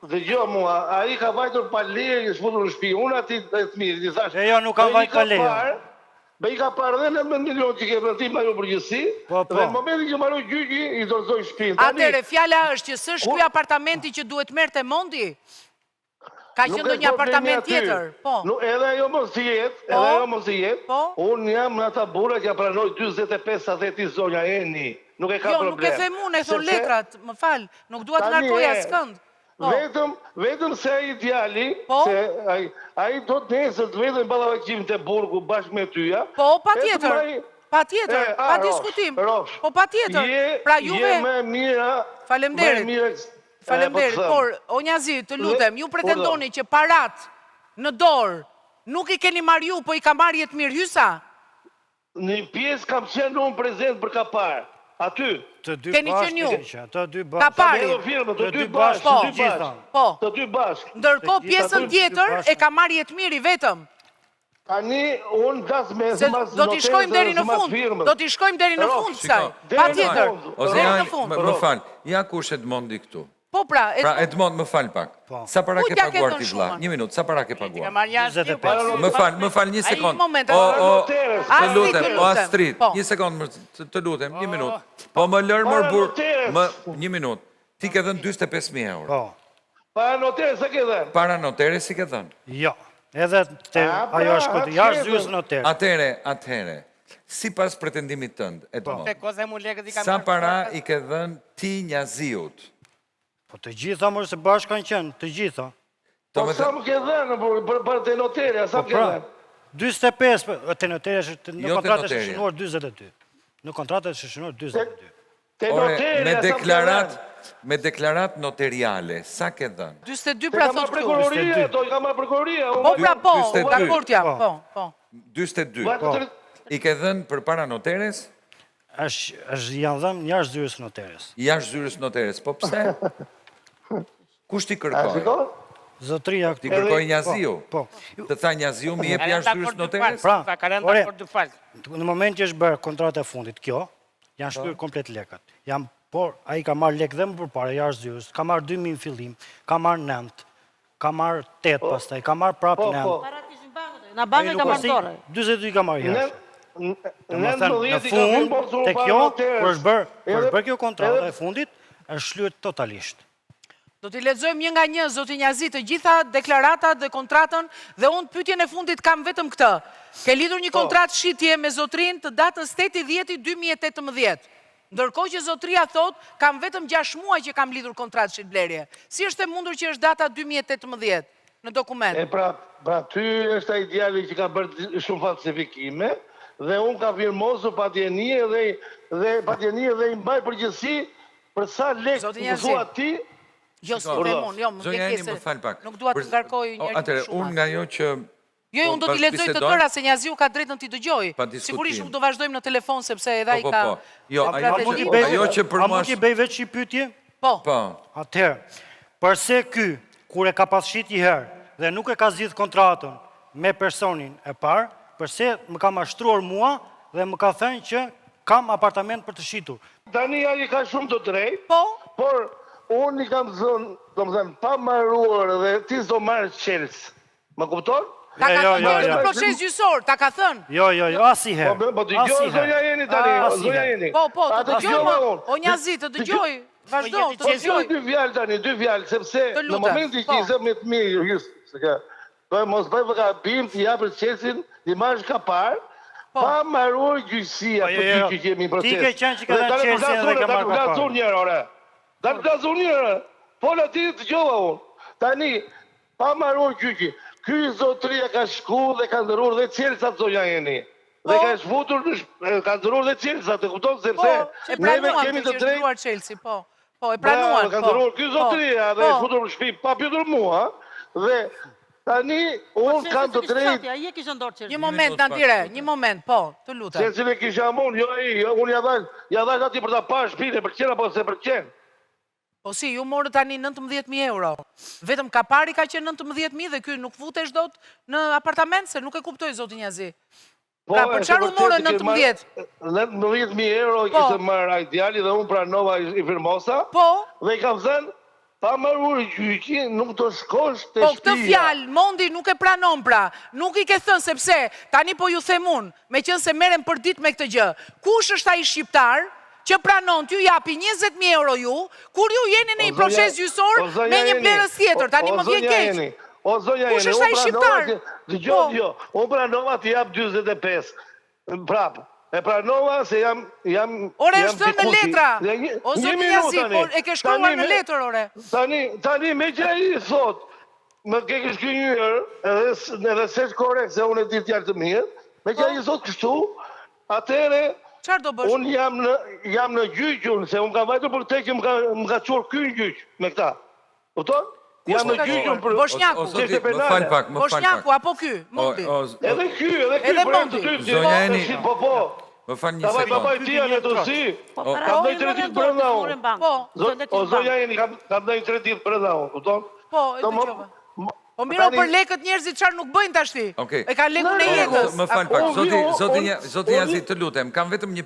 Dëgjoj mua, ai ka vajtur pa leje, i shfutur në shtëpi. Unë aty të mirë, i thash. Jo, nuk ka vajt pa leje. Be i ka parë dhe 19 milion që ke vërtim ajo përgjithësi, Po. dhe në momentin që marroj gjyqi, i dorëzoj shtëpinë. Atere, fjala është që s'është ky apartamenti që duhet merrte Mondi? Ka qenë ndonjë apartament tjetër? Po. Edhe ajo mos i jetë, Po. Po. unë jam në ata burra që pranoj 45 sa dhe ti zonja Eni. Nuk e ka Jo, problem. nuk e them unë, e thon Sepse letrat, më fal, nuk dua të tani ngarkoj e, askënd. Po. Vetëm se ai djali, Po. se ai do të nesër të vetëm ballavaqimin te burgu bashkë me tyja. Po, patjetër. Patjetër, pa diskutim. Po patjetër. Pra juve Je më mira. Faleminderit. Faleminderit, por o Njazi, të lutem, ju pretendoni që parat në dorë nuk i keni marrë ju, po i ka marrë Jetë Mirë Hysa? Në pjesë kam qenë unë prezent për kapar. Aty. Të dy Keni bashkë. qenë ju? Të dy Ka bashkë. pari. Edhe firmë, të Të dy dy bashkë, bashkë, të dy gjithë bashkë. Po. Të dy bashkë. Ndërkohë Të pjesën gjitha tjetër bashkë. e ka marrë Jetë Miri vetëm. Tani, unë das me Se do t'i shkojmë deri në fund. Do t'i shkojmë deri në fund kësaj. Patjetër. Deri në fund. Më fal, ja kush Edmondi këtu. Po pra, Edmond, më fal pak. Sa para ke paguar ti vlla? Një minutë, sa para ke paguar? Më fal, një sekond. Të lutem, o Astrid, një sekond, të lutem, një minutë. Po më lër më burr, një minutë. Ti ke dhënë 45.000 euro. Para notere, sa ke dhënë? Para notere si ke dhënë? Jo, edhe ajo është këtë jashtë zyres notere. Atëhere, si pas pretendimit tënd, Edmond, sa para i ke dhënë ti Njaziut? Po të gjitha mërë se bashkë kanë qenë, të gjitha. Po sa më ke dhënë për të notere, sa më ke dhënë? 25, të notere është në kontratë është shënuar 22. Në kontratë është shënuar 22. Të notere, me deklarat notariale, sa ke dhënë? 22 pra thotë këtu. Ka marrë prokuroria. Po pra po, dakord jam, po. 22. I ke dhënë për para noteres? Janë dhënë jashtë zyres noteres. Jashtë zyres noteres, po pse? Kush ti kërkoj? Zotria ti kërkoj Njaziu? Po. Të tha Njaziu mi jep jashtë zyres noteres? Pra, në moment që është bërë kontrata e fundit kjo, janë shpyrë komplet lekat. Por, a i ka marrë lek dhe më përpare, jashtë zyres, ka marrë 2.000 fillim, ka marrë 9, ka marrë 8 pastaj, ka marrë prapë 9. Në bankë ka marrë dore. 22 ka marrë jashtë. Në fund, të kjo, për është bërë kjo kontrata e fundit, është shlyet totalisht. Do t'i lexojmë një nga një, zoti Njazi, të gjitha deklaratat dhe kontratën, dhe unë pyetjen e fundit kam vetëm këtë. Ke lidhur një kontratë shitje me zotrin të datës 8/10/2018. Ndërkohë që zotria thot, kam vetëm 6 muaj që kam lidhur kontratë shitblerje. Si është e mundur që është data 2018 në dokument? Pra ty është ai djali që ka bërë shumë falsifikime, dhe unë ka firmosur patjenie dhe i mbaj përgjithësi për sa lekë më thua ti. Jo, s'po them unë, jo, më vjen nuk dua të ngarkoj njëri shumë. Atëre, unë nga jo që... Jo, unë do t'i lexoj të tëra, se Njaziu ka drejtën t'i dëgjoj. Sigurisht nuk do vazhdojmë në telefon, sepse edhe ai ka... Jo, ajo që për mua... A mund t'i bëj veç një pyetje? Po. Atëherë, përse ky, kur e ka pasqit një herë, dhe nuk e ka zgjidh kontratën me personin e parë, përse më ka mashtruar mua dhe më ka thënë që kam apartament për të shitur. Tani ai ka shumë të drejtë. Po. Por unë i kam thënë, domethënë, pa marruar dhe ti s'do marrë Chelsea. Më kupton? Ta ka thënë në proces gjyqësor, ta ka thënë. Jo, asnjëherë. Po dëgjoj zonja Jeni tani, zonja Jeni. Po, të dëgjoj. O Njazi, të dëgjoj. Vazhdo, të dëgjoj. Dy fjalë, sepse në momentin që i zë me të mirë, do mos bëj gabim të japësh Chelsea, ti marrësh ka parë, pa marruar gjyqësia për ty që jemi në proces. Ti ke qenë që ka dhënë Chelsea dhe ka marrë ka parë. Dalë plazur njërë, pola ti të gjova unë. Tani, pa marruar gjyqi, ky zotria ka shku dhe ka ndërruar dhe Chelsea të zonja Jeni. Dhe ka shfutur, ka ndërruar dhe Chelsea, të kupton sepse neve kemi të drejtë. Po, e pranuar. Ka ndërruar ky zotria dhe shfutur në shtëpi, pa pyetur mua, dhe tani, unë kam të drejtë... Një moment, Nantire, një moment, po, të lutem. Se cilë kisha unë, unë ja dhash ati për ta pa shpine, për qenë apo se për qenë. Po si, ju morë tani 19.000 euro. Vetëm ka pari ka qenë 19.000 dhe kjo nuk futesh dot në apartament, se nuk e kuptoj, zoti Njazi. Pra, për qarë u morë 19.000? 19.000 euro i kishtë marrë a i djali dhe unë pranova i firmosa. Po. Dhe i kam thënë, pa marrur gjyqi, nuk të shkosh të shtëpia. Po këtë fjalë, Mondi nuk e pranon pra, nuk i ke thënë sepse, tani po ju them unë, me qënë se merem për dit me këtë gjë, kush është ai shqiptar që pranon t'ju japi 20.000 euro ju, kur ju jeni në një proces gjyqësor me një blerës tjetër, tani më vjen keq. O zonja Jeni, kush është ai shqiptar? Dëgjoj, unë pranova t'i jap 45, prapë. E pranova se jam ore, është në letra. O zoti Njazi, por e ke shkruar në letër, ore. Tani, me që ai thot, më ke shkruar edhe se korrekt se unë e di fjalë të mirë, me që ai thot kështu, atëre unë jam në gjyqun, se unë kam vajtur për te që më ka çuar ky gjyq me këta. Kupton? Jam në gjyqun për Bosnjaku. Më fal pak. Bosnjaku apo ky, Mondi. Edhe ky, Mondi. Zonja Jeni. Po. Më fal një sekond. Baba i tia në të si. Kam dhejtë 3 ditë brenda unë. O zonja Jeni, kam dhejtë 3 ditë brenda unë, kupton? Po, e dëgjova. O miro për lekët njerëzit çfarë nuk bëjnë tashti. E ka lekun e jetës. Më fal pak, zoti Jazi, të lutem, kam vetëm një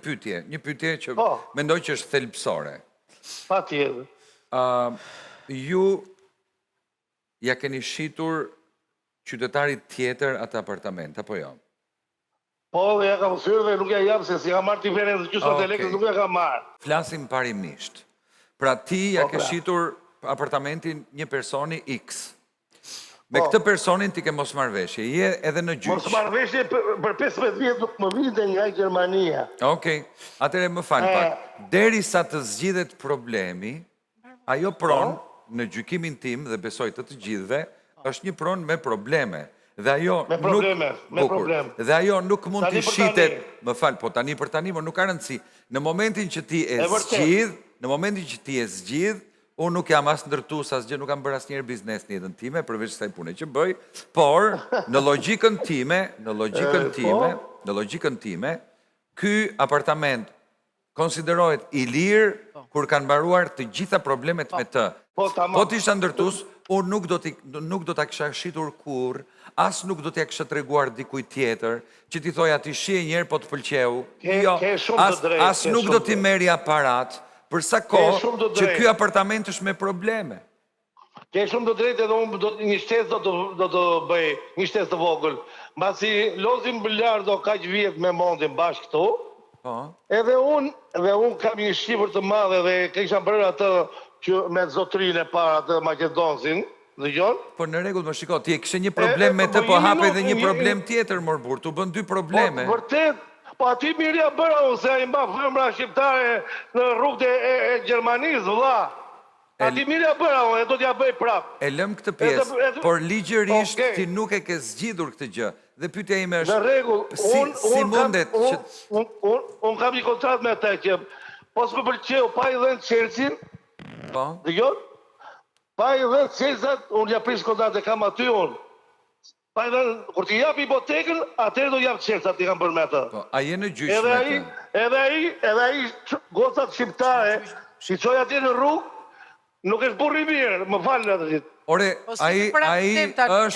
pyetje që mendoj që është thelbësore. Patjetër. Ju ja keni shitur qytetarit tjetër atë apartament, apo jo? Po, ja kam thyrë dhe nuk ja jam, se si ka marrë diferencë në gjysmën e lekës, nuk ja ka marrë. Flasim parimisht. Pra ti ja ke shitur apartamentin një personi X. Me këtë personin ti ke mos marrëveshje, je edhe në gjyq. Mos marrëveshje për 15 vjetë nuk më vinte nga Gjermania. Okej, atëre më falë pak. Deri sa të zgjidhet problemi, ajo pronë në gjykimin tim dhe besoj të gjithëve, është një pronë me probleme. Dhe ajo nuk mund të shitet, më falë, po tani për tani, më nuk ka rëndësi. Në momentin që ti e zgjidh, unë nuk jam as ndërtu, sa asgjë nuk kam bërë as njerë biznes një jetën time, përveç saj pune që bëj, por në logjikën time, ky apartament konsiderohet i lirë kur kanë mbaruar të gjitha problemet me të. Po t'isha ndërtus, unë nuk do t'a kësha shitur kur, as nuk do t'ja kësha treguar dikuj tjetër, që ti thoja t'i shie njerë po t'pëlqeu, as nuk do t'i meri aparat, përsa ko që ky apartament është me probleme. Ke shumë të drejtë edhe unë një shtesë do të bëj, një shtesë të vogël. Mbasi lozim Bilardo kaq vjetë me mondin bashkë këtu, edhe unë kam një shqipër të madhe dhe kisha bërë atë që me zotrinë e para të Maqedonsin, dhe gjonë? Po në regull, më shiko, ti e kështë një problem me të, po hape dhe një problem tjetër, morbur, tu bën 2 probleme. Po, vërtet, po ati mirja bëra unë, se a i mba fëmra shqiptare në rrugët e Gjermanisë, vëlla. Ati mirja bëra unë, e do t'ja bëj prapë. E lëm këtë pjesë, por ligjërisht ti nuk e ke zgjidhur këtë gjë. Dhe pyetja ime është, në rregull, si mundet që... Unë kam një kontrat me ata që, po s'më pëlqeu, pa i dhenë Chelsea, dhe gjonë, pa i dhenë Chelsea, unë ja prish kontrat e kam aty unë. Pa i dhenë, kur t'i jap hipotekën, atëherë do jap Chelsea, t'i kam bërë me ata. A je në gjyq me të? Edhe ai gocat shqiptare, si qoj atje në rrugë, nuk është burri mirë, më falën atë gjithë. Ore,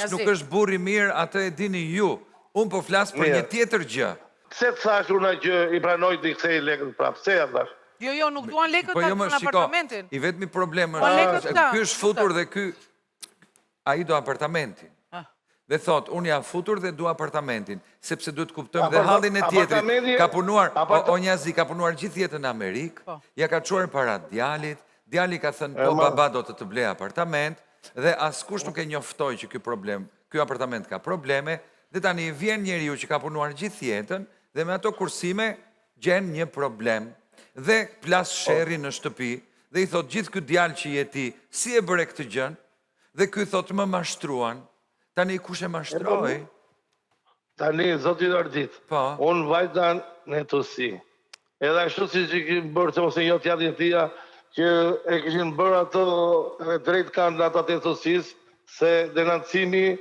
nuk është burri mirë, atë e dini ju. Unë po flasë për një tjetër gjë. Pse të thash unë gjë i pranoj të i kthej lekët prapë? Pse ja thash? Jo, nuk duan lekët të në apartamentin. I vetëmi problem është, ky është futur dhe ky, a i do apartamentin. Dhe thot, unë jam futur dhe du apartamentin, sepse duhet kuptojmë dhe hallin e tjetrit. Ka punuar, o njazi, ka punuar gjithë jetën në Amerikë, ja ka quar para djalit, djali ka thënë, po baba do të blej apartament, dhe askush nuk e njoftoj që ky apartament ka probleme, dhe tani vjen njeriu që ka punuar gjithë jetën, dhe me ato kursime gjen një problem, dhe plas sherri në shtëpi, dhe i thot gjithë ky djalë që jeti, si e bëre këtë gjën, dhe ky thot më mashtruan, tani kush e mashtroj? Tani, zotit Ardit, unë vajtan në Tusi, edhe ashtu si që kemë bërë që ose jo t'jatin tia, që e këshin bërë ato drejt kandidatat e Tusis, se denancimi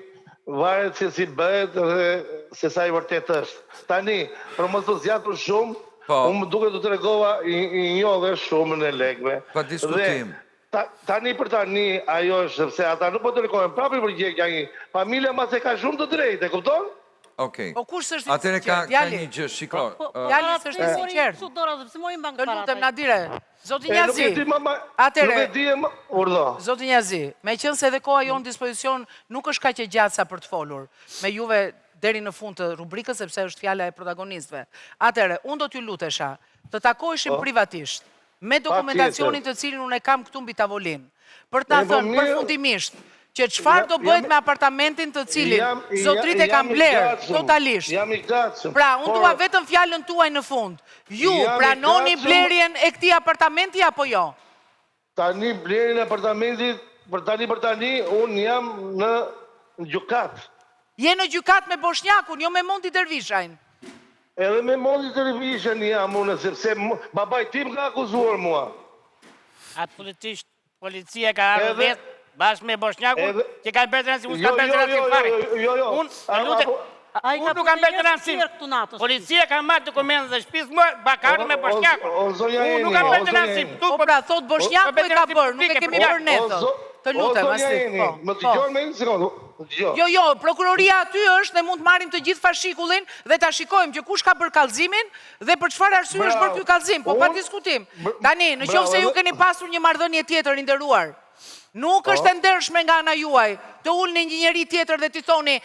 varet se si bëhet dhe se sa i vërtet është. Tani, për mos të zjatur shumë, unë më duke të tregova i njo dhe shumë në lekve. Pa diskutim. Tani për tani, ajo është, sepse ata nuk po të rekohen prapi për gjekja një, familja ma se ka shumë të drejt, e kupton? Okej. Po kush është i Atere ka një gjë, shiko. Djali është i sinqert. Të lutem Nadire. Zoti Njazi. Atere. Zoti Njazi, me qenë se edhe koha jo në dispozicion nuk është kaq e gjatë sa për të folur me juve deri në fund të rubrikës, sepse është fjala e protagonistëve. Atere, unë do t'ju lutesha të takoheshim privatisht me dokumentacionin të cilin unë e kam këtu mbi tavolinë, për të thënë përfundimisht që çfarë do bëhet me apartamentin të cilin zotrit e kam blerë totalisht. Pra, unë dua vetëm fjalën tuaj në fund. Ju pranoni blerjen e këtij apartamenti apo jo? Tani blerjen e apartamentit, për tani, unë jam në gjykat. Je në gjykat me Boshnjakun, jo me Mondi Dervishajn. Edhe me Mondi Dervishajn jam unë, sepse babaj tim ka akuzuar mua. Atë policia ka arë vetë, bashkë me Boshnjakun, që ka bërë të nësi, unë s'ka bërë të nësi fare. Unë nuk kam bërë të nësi. Policia ka marrë dokumentë dhe shpisë më bakarë me Boshnjakun. Unë nuk kam bërë të nësi. Po pra, thot Boshnjaku e ka bërë, nuk e kemi bërë ne, thot. të lutem, Astrid. Më dëgjon me një sekondë. Jo, prokuroria aty është dhe mund të marrim të gjithë fashikullin dhe ta shikojmë që kush ka bërë kallëzimin dhe për çfarë arsye është bërë ky kallëzim, po pa diskutim. Tani, nëse ju keni pasur një marrëdhënie tjetër i nderuar, nuk është e ndershme nga ana juaj të ulni një njeri tjetër dhe t'i thoni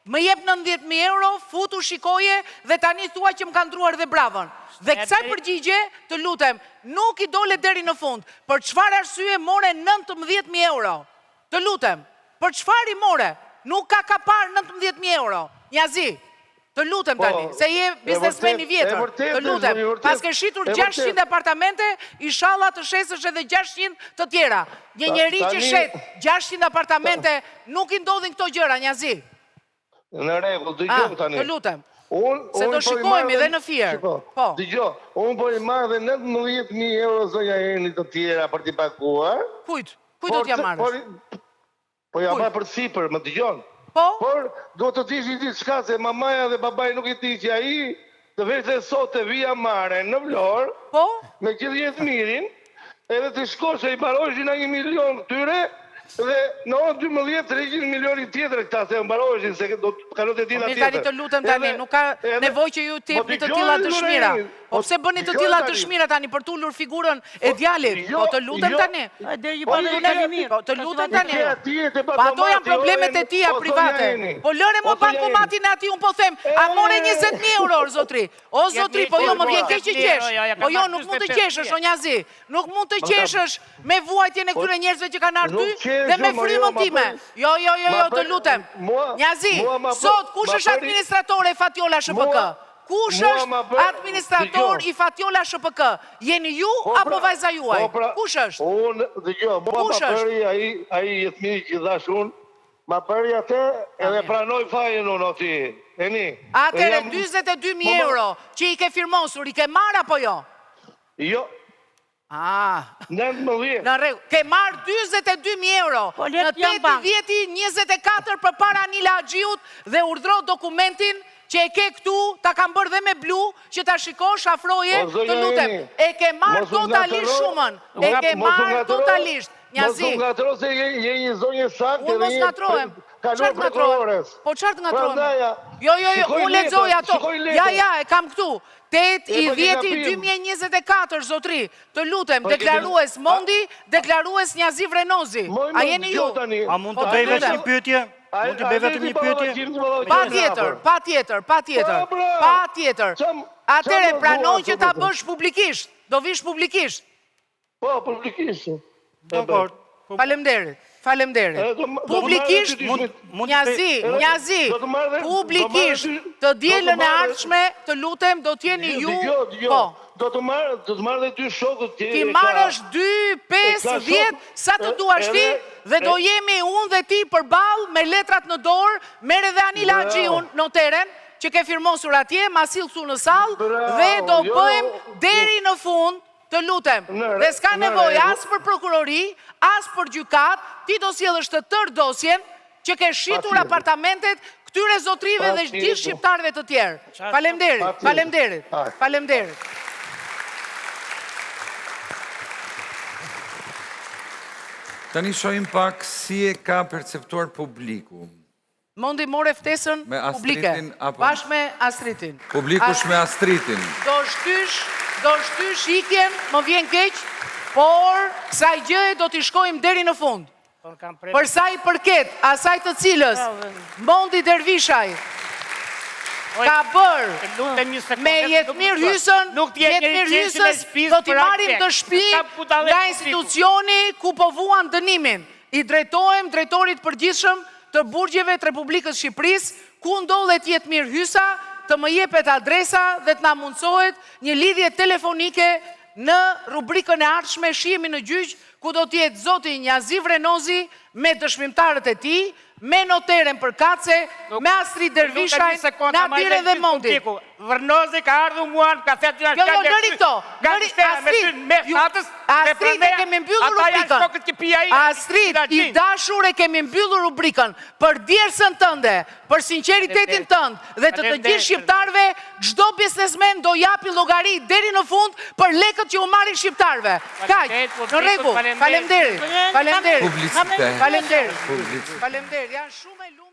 më jep 90.000 euro, futu shikoje dhe tani thua që më kanë ndruar dhe bravën. Dhe kësaj përgjigje, të lutem, nuk i dole deri në fund. Për çfarë arsye more 19.000 euro? Të lutem, për çfarë i more? Nuk ka kapar 19.000 euro. Njazi, të lutem tani, se je biznesmen i vjetër. Të lutem, pas ke shitur 600 apartamente, inshallah të shesësh edhe 600 të tjera. Një njeri që shet 600 apartamente, nuk i ndodhin këto gjëra, Njazi. Në rregull, dëgjoj tani. Të lutem. Se do shikojmë dhe në fjerë. Dëgjo, unë po i marrë dhe 19.000 euro zonja Eni të tjera për t'i paguar. Kujt do t'ja marrësh? Po ja marrë për sipër, më dëgjon. Por do të t'ish i diçka se mamaja dhe babaj nuk i ti që aji të vetë sot të vija mare në Vlorë, me gjithë jetë mirin, edhe të shkosh e i barojshin a 1 milion tyre, dhe në orë 12-300 milioni tjetër këta se më barojshin, se do të kalot e tila tjetër. Mirë tani të lutem tani, nuk ka nevoj që ju t'jepni të tila dëshmira. Po pse bëni të tila dëshmira tani për t'ullur figurën e djalit? Po të lutem tani. Po të lutem tani. Po ato janë problemet e tia private. Po lëre më bankomatin e ati, unë po them, a more 20.000 euro, zotri. O zotri, po jo më vjen keq që qesh. Po jo, nuk mund të qeshësh, o Njazi. Nuk mund të qeshësh me vuajtjen e këtyre njerëzve që kanë ardhur dhe me frymën time. Jo, të lutem. Njazi, sot kush është administratore Fatjolla SHPK? Kush është administrator i Fatjolla SHPK? Jeni ju apo vajza juaj? Kush është? Unë, dëgjo, mua ma përri aji jetëmiri që dhash unë, ma përri atë edhe pranoj fajen unë oti. Atere 22.000 euro që i ke firmosur, i ke marrë apo jo? Jo. Në regu, ke marrë 22.000 euro në 8-10-24 për para Anila Agjiut dhe urdhro dokumentin që e ke këtu, ta kam bërë dhe me blu, që ta shikosh, afroje, të lutem. E ke marrë totalisht shumën. E ke marrë totalisht. Njazi. Mos më ngatro se je një zonjë saktë. Unë mos ngatrohem. Qartë ngatrohem? Po qartë ngatrohem? Jo, unë lexoj ato. Ja, e kam këtu. 8-10-2024, zotri, të lutem, deklarues Mondi, deklarues Njazi Vrenozi. A jeni ju? A mund të bëj vetëm një pyetje? Mund të bëj vetëm një pyetje? Pa tjetër. Atere pranon që ta bësh publikisht. Do vish publikisht. Po, publikisht. Falemderit. Publikisht, Njazi, publikisht, të dielën e ardhshme, të lutem, do t'jeni ju, po. Do të marrë dhe 2 shokët tjerë. Ti marrësh 2, 5, 10, sa të duash ti, dhe do jemi unë dhe ti përballë me letrat në dorë, merre dhe Anila Agjiun noteren, që ke firmosur atje, ma sill këtu në sallë, dhe do bëjmë deri në fund, të lutem, dhe s'ka nevoj as për prokurori, as për gjykat, ti do sjellësh të tërë dosjen që ke shitur apartamentet këtyre zotrive dhe gjithë shqiptarëve të tjerë. Falemderit. Tani shohim pak si e ka perceptuar publiku. Mondi more ftesën publike, bashkë me Astridin. Publiku është me Astridin. Do shtysh ikjen, më vjen keq, por kësaj gjëje do t'i shkojmë deri në fund. Për sa i përket asaj të cilës Mondi Dervishaj ka bërë me Jetmir Hysën, Jetmir Hysës do t'i marrim të shtëpi nga institucioni ku po vuan dënimin. I drejtohem drejtorit përgjithshëm të burgjeve të Republikës Shqipërisë, ku ndodhet Jetmir Hysa, të më jepet adresa dhe të na mundsohet një lidhje telefonike në rubrikën e ardhshme Shihemi në gjyq, ku do t'jetë zoti Njazi Vrenozi me dëshmimtarët e tij, me noteren përkatëse, me Astrid Dervishaj, Nadiren dhe Mondin. Vërnozi ka ardhur mua në kaset të Jo, nëri këto. Astrid, e kemi mbyllur rubrikën. Astrid, i dashur, e kemi mbyllur rubrikën për djersën tënde, për sinqeritetin tënd dhe të gjithë shqiptarëve, çdo biznesmen do japi llogari deri në fund për lekët që u marrin shqiptarëve. Kaq, në rregull. Faleminderit. Publicitet. Faleminderit. Janë shumë e